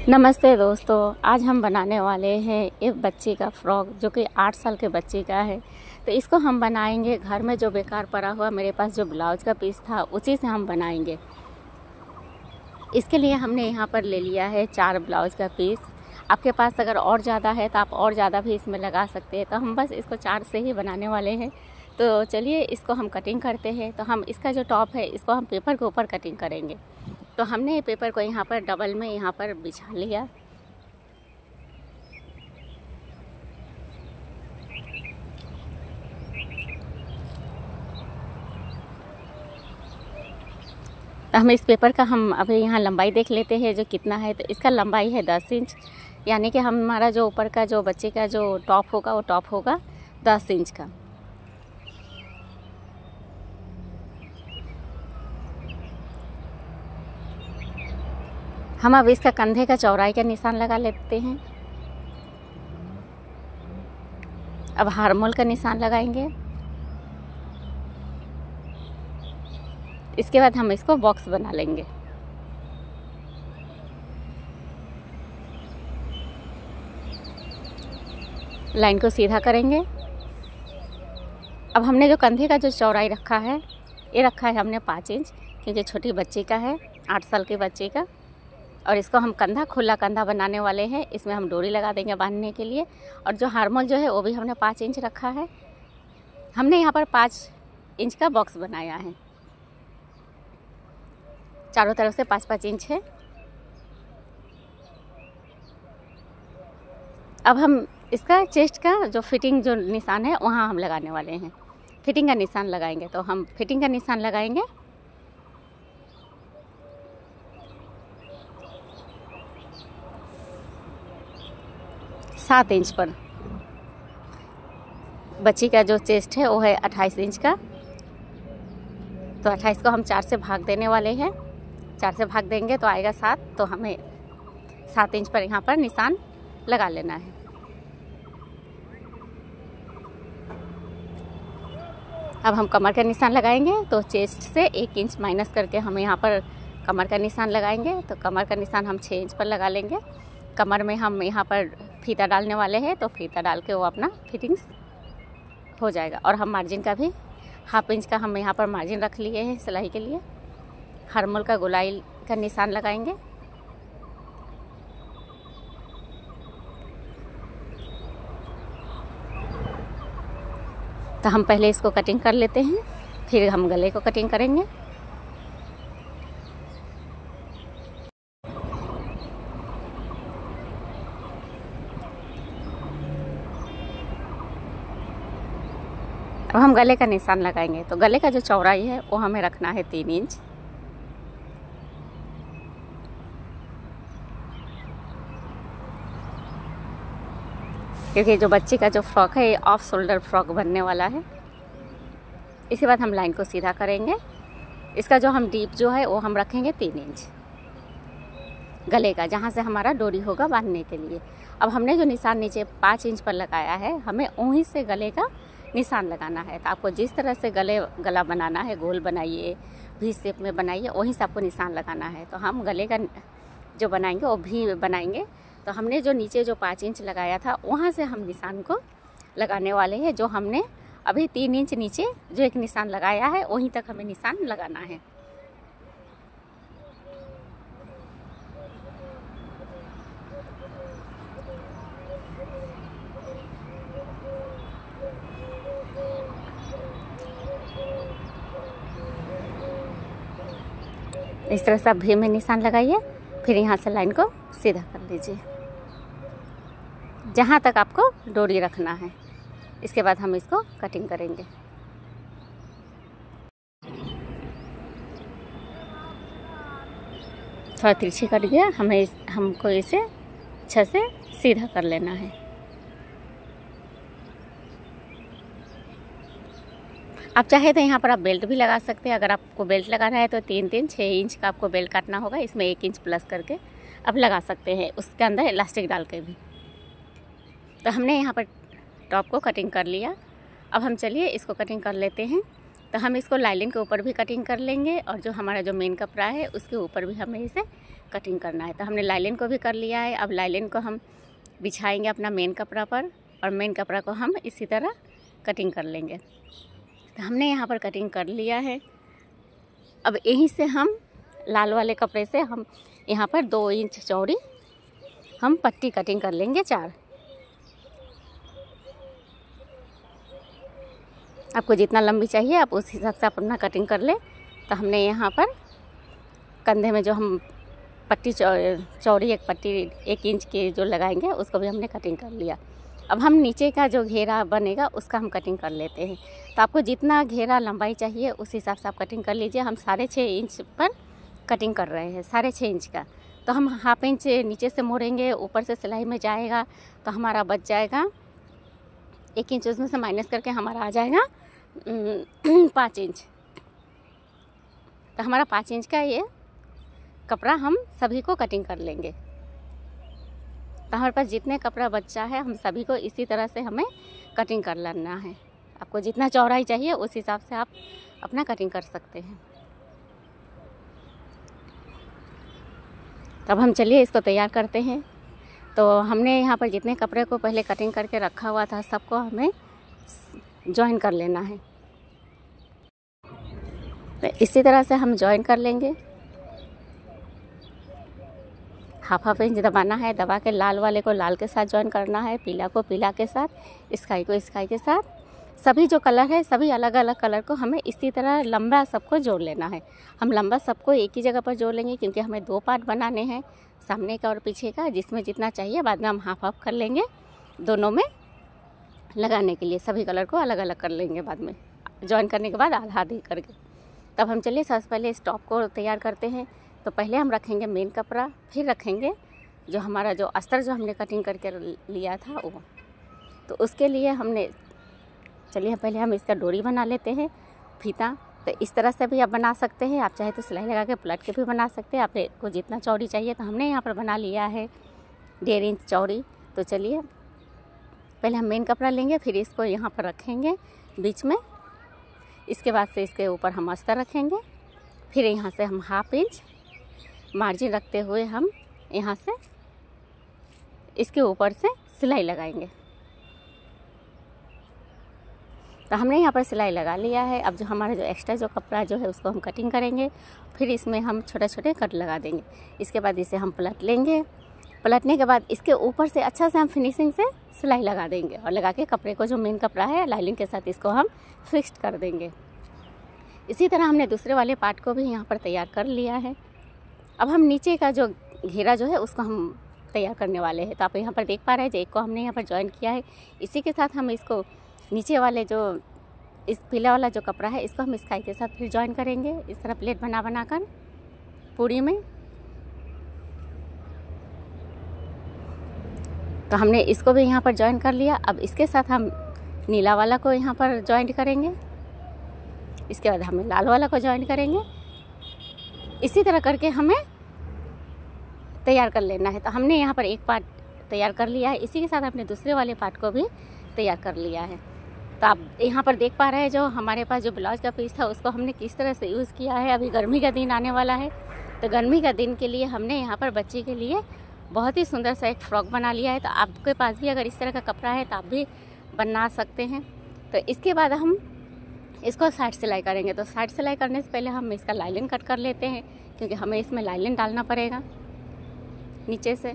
नमस्ते दोस्तों, आज हम बनाने वाले हैं एक बच्ची का फ्रॉक जो कि 8 साल के बच्ची का है। तो इसको हम बनाएंगे घर में जो बेकार पड़ा हुआ मेरे पास जो ब्लाउज का पीस था उसी से हम बनाएंगे। इसके लिए हमने यहाँ पर ले लिया है 4 ब्लाउज का पीस। आपके पास अगर और ज़्यादा है तो आप और ज़्यादा भी इसमें लगा सकते हैं। तो हम बस इसको 4 से ही बनाने वाले हैं। तो चलिए इसको हम कटिंग करते हैं। तो हम इसका जो टॉप है इसको हम पेपर के ऊपर कटिंग करेंगे। तो हमने पेपर को यहाँ पर डबल में यहाँ पर बिछा लिया। तो हम इस पेपर का हम अभी यहाँ लंबाई देख लेते हैं जो कितना है। तो इसका लंबाई है 10 इंच, यानी कि हमारा जो ऊपर का जो बच्चे का जो टॉप होगा वो टॉप होगा 10 इंच का। हम अब इसका कंधे का चौड़ाई का निशान लगा लेते हैं। अब हार्मोल का निशान लगाएंगे। इसके बाद हम इसको बॉक्स बना लेंगे। लाइन को सीधा करेंगे। अब हमने जो कंधे का जो चौड़ाई रखा है ये रखा है हमने 5 इंच, क्योंकि छोटी बच्ची का है, 8 साल के बच्चे का। और इसको हम कंधा खुला कंधा बनाने वाले हैं। इसमें हम डोरी लगा देंगे बांधने के लिए। और जो हार्मोल जो है वो भी हमने 5 इंच रखा है। हमने यहाँ पर 5 इंच का बॉक्स बनाया है। चारों तरफ से 5-5 इंच है। अब हम इसका चेस्ट का जो फिटिंग जो निशान है वहाँ हम लगाने वाले हैं। फिटिंग का निशान लगाएंगे। तो हम फिटिंग का निशान लगाएंगे 7 इंच पर। बच्ची का जो चेस्ट है वो है 28 इंच का। तो 28 को हम 4 से भाग देने वाले हैं। 4 से भाग देंगे तो आएगा 7। तो हमें 7 इंच पर यहाँ पर निशान लगा लेना है। अब हम कमर का निशान लगाएंगे। तो चेस्ट से 1 इंच माइनस करके हम यहाँ पर कमर का निशान लगाएंगे। तो कमर का निशान हम 6 इंच पर लगा लेंगे। कमर में हम यहाँ पर फीता डालने वाले हैं। तो फीता डाल के वो अपना फिटिंग्स हो जाएगा। और हम मार्जिन का भी 1/2 इंच का हम यहाँ पर मार्जिन रख लिए हैं सिलाई के लिए। हार्मोल का गोलाई का निशान लगाएंगे। तो हम पहले इसको कटिंग कर लेते हैं, फिर हम गले को कटिंग करेंगे। अब हम गले का निशान लगाएंगे। तो गले का जो चौड़ाई है वो हमें रखना है 3 इंच। क्योंकि जो बच्ची का जो फ्रॉक है ये ऑफ शोल्डर फ्रॉक बनने वाला है। इसके बाद हम लाइन को सीधा करेंगे। इसका जो हम डीप जो है वो हम रखेंगे 3 इंच गले का, जहाँ से हमारा डोरी होगा बांधने के लिए। अब हमने जो निशान नीचे 5 इंच पर लगाया है हमें वहीं से गले का निशान लगाना है। तो आपको जिस तरह से गला बनाना है, गोल बनाइए, वी शेप में बनाइए, वहीं से आपको निशान लगाना है। तो हम गले का जो बनाएंगे वो भी बनाएंगे। तो हमने जो नीचे जो 5 इंच लगाया था वहाँ से हम निशान को लगाने वाले हैं। जो हमने अभी 3 इंच नीचे जो एक निशान लगाया है वहीं तक हमें निशान लगाना है। इस तरह से आप भी में निशान लगाइए। फिर यहाँ से लाइन को सीधा कर लीजिए जहाँ तक आपको डोरी रखना है। इसके बाद हम इसको कटिंग करेंगे। थोड़ा तिरछी कट गया, हमको इसे अच्छा से सीधा कर लेना है। आप चाहे तो यहाँ पर आप बेल्ट भी लगा सकते हैं। अगर आपको बेल्ट लगाना है तो 3-6 इंच का आपको बेल्ट काटना होगा। इसमें 1 इंच प्लस करके आप लगा सकते हैं, उसके अंदर इलास्टिक डाल के भी। तो हमने यहाँ पर टॉप को कटिंग कर लिया। अब हम चलिए इसको कटिंग कर लेते हैं। तो हम इसको लाइलिन के ऊपर भी कटिंग कर लेंगे और जो हमारा जो मेन कपड़ा है उसके ऊपर भी हमें इसे कटिंग करना है। तो हमने लाइलिन को भी कर लिया है। अब लाइलिन को हम बिछाएंगे अपना मेन कपड़ा पर और मेन कपड़ा को हम इसी तरह कटिंग कर लेंगे। तो हमने यहाँ पर कटिंग कर लिया है। अब यहीं से हम लाल वाले कपड़े से हम यहाँ पर 2 इंच चौड़ी हम पट्टी कटिंग कर लेंगे 4। आपको जितना लंबी चाहिए आप उस हिसाब से अपना कटिंग कर ले। तो हमने यहाँ पर कंधे में जो हम पट्टी चौड़ी एक पट्टी 1 इंच की जो लगाएंगे उसको भी हमने कटिंग कर लिया। अब हम नीचे का जो घेरा बनेगा उसका हम कटिंग कर लेते हैं। तो आपको जितना घेरा लंबाई चाहिए उस हिसाब से आप कटिंग कर लीजिए। हम 6.5 इंच पर कटिंग कर रहे हैं, 6.5 इंच का। तो हम 1/2 इंच नीचे से मोड़ेंगे, ऊपर से सिलाई में जाएगा तो हमारा बच जाएगा 1 इंच, उसमें से माइनस करके हमारा आ जाएगा 5 इंच। तो हमारा 5 इंच का ये कपड़ा हम सभी को कटिंग कर लेंगे। तो हमारे पास जितने कपड़ा बचा है हम सभी को इसी तरह से हमें कटिंग कर लेना है। आपको जितना चौड़ाई चाहिए उस हिसाब से आप अपना कटिंग कर सकते हैं। तब हम चलिए इसको तैयार करते हैं। तो हमने यहाँ पर जितने कपड़े को पहले कटिंग करके रखा हुआ था सबको हमें जॉइन कर लेना है। तो इसी तरह से हम जॉइन कर लेंगे। 1/2 इंच दबाना है, दबा के लाल वाले को लाल के साथ जॉइन करना है, पीला को पीला के साथ, स्काई को स्काई के साथ। सभी जो कलर है सभी अलग अलग कलर को हमें इसी तरह लंबा सबको जोड़ लेना है। हम लंबा सबको एक ही जगह पर जोड़ लेंगे क्योंकि हमें 2 पार्ट बनाने हैं, सामने का और पीछे का, जिसमें जितना चाहिए बाद में हम हाफ कर लेंगे दोनों में लगाने के लिए। सभी कलर को अलग अलग कर लेंगे बाद में जॉइन करने के बाद आधा आधी करके। तब हम चलिए सबसे पहले इस टॉप को तैयार करते हैं। तो पहले हम रखेंगे मेन कपड़ा, फिर रखेंगे जो हमारा जो अस्तर जो हमने कटिंग करके लिया था वो। तो उसके लिए हमने चलिए पहले हम इसका डोरी बना लेते हैं, फीता। तो इस तरह से भी आप बना सकते हैं, आप चाहे तो सिलाई लगा के पलट के भी बना सकते हैं। आपको जितना चौड़ी चाहिए। तो हमने यहाँ पर बना लिया है 1.5 इंच चौड़ी। तो चलिए पहले हम मेन कपड़ा लेंगे, फिर इसको यहाँ पर रखेंगे बीच में। इसके बाद से इसके ऊपर हम अस्तर रखेंगे, फिर यहाँ से हम 1/2 इंच मार्जिन रखते हुए हम यहाँ से इसके ऊपर से सिलाई लगाएंगे। तो हमने यहाँ पर सिलाई लगा लिया है। अब जो हमारा जो एक्स्ट्रा जो कपड़ा जो है उसको हम कटिंग करेंगे, फिर इसमें हम छोटे छोटे कट लगा देंगे। इसके बाद इसे हम पलट लेंगे। पलटने के बाद इसके ऊपर से अच्छा से हम फिनिशिंग से सिलाई लगा देंगे और लगा के कपड़े को जो मेन कपड़ा है लाइनिंग के साथ इसको हम फिक्स्ड कर देंगे। इसी तरह हमने दूसरे वाले पार्ट को भी यहाँ पर तैयार कर लिया है। अब हम नीचे का जो घेरा जो है उसको हम तैयार करने वाले हैं। तो आप यहाँ पर देख पा रहे हैं जो एक को हमने यहाँ पर जॉइन किया है, इसी के साथ हम इसको नीचे वाले जो इस पीला वाला जो कपड़ा है इसको हम स्काई के साथ फिर जॉइन करेंगे इस तरह प्लेट बना कर पूरी में। तो हमने इसको भी यहाँ पर जॉइन कर लिया। अब इसके साथ हम नीला वाला को यहाँ पर जॉइन करेंगे, इसके बाद हमें लाल वाला को जॉइन करेंगे। इसी तरह करके हमें तैयार कर लेना है। तो हमने यहाँ पर एक पार्ट तैयार कर लिया है, इसी के साथ अपने दूसरे वाले पार्ट को भी तैयार कर लिया है। तो आप यहाँ पर देख पा रहे हैं जो हमारे पास जो ब्लाउज का पीस था उसको हमने किस तरह से यूज़ किया है। अभी गर्मी का दिन आने वाला है, तो गर्मी का दिन के लिए हमने यहाँ पर बच्चे के लिए बहुत ही सुंदर सा एक फ्रॉक बना लिया है। तो आपके पास भी अगर इस तरह का कपड़ा है तो आप भी बना सकते हैं। तो इसके बाद हम इसको साइड सिलाई करेंगे। तो साइड सिलाई करने से पहले हम इसका लाइनिंग कट कर लेते हैं क्योंकि हमें इसमें लाइनिंग डालना पड़ेगा नीचे से।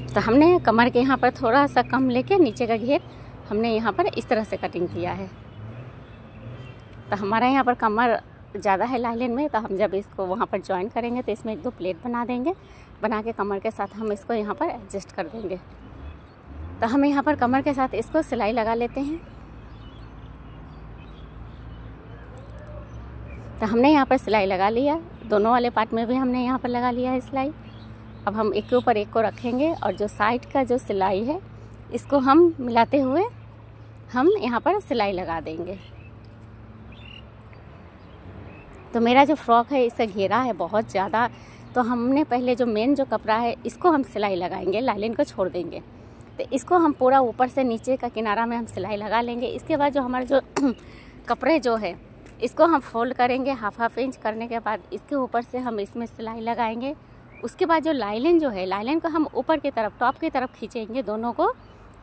तो हमने कमर के यहाँ पर थोड़ा सा कम लेके नीचे का घेर हमने यहाँ पर इस तरह से कटिंग किया है। तो हमारा यहाँ पर कमर ज़्यादा है लाइनिंग में, तो हम जब इसको वहाँ पर जॉइन करेंगे तो इसमें 2 प्लेट बना देंगे। बना के कमर के साथ हम इसको यहाँ पर एडजस्ट कर देंगे। तो हम यहाँ पर कमर के साथ इसको सिलाई लगा लेते हैं। तो हमने यहाँ पर सिलाई लगा लिया, दोनों वाले पार्ट में भी हमने यहाँ पर लगा लिया है सिलाई। अब हम एक के ऊपर एक को रखेंगे और जो साइड का जो सिलाई है इसको हम मिलाते हुए हम यहाँ पर सिलाई लगा देंगे। तो मेरा जो फ्रॉक है इसका घेरा है बहुत ज़्यादा, तो हमने पहले जो मेन जो कपड़ा है इसको हम सिलाई लगाएंगे, लाइनिंग को छोड़ देंगे। तो इसको हम पूरा ऊपर से नीचे का किनारा में हम सिलाई लगा लेंगे। इसके बाद जो हमारे जो कपड़े जो है इसको हम फोल्ड करेंगे हाफ इंच करने के बाद इसके ऊपर से हम इसमें सिलाई लगाएंगे। उसके बाद जो लाइनिंग जो है, लाइनिंग को हम ऊपर की तरफ टॉप की तरफ खींचेंगे, दोनों को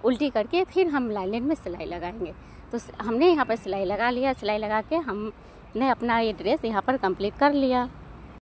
उल्टी करके फिर हम लाइनिंग में सिलाई लगाएंगे। तो हमने यहाँ पर सिलाई लगा लिया। सिलाई लगा के हमने अपना ये ड्रेस यहाँ पर कंप्लीट कर लिया।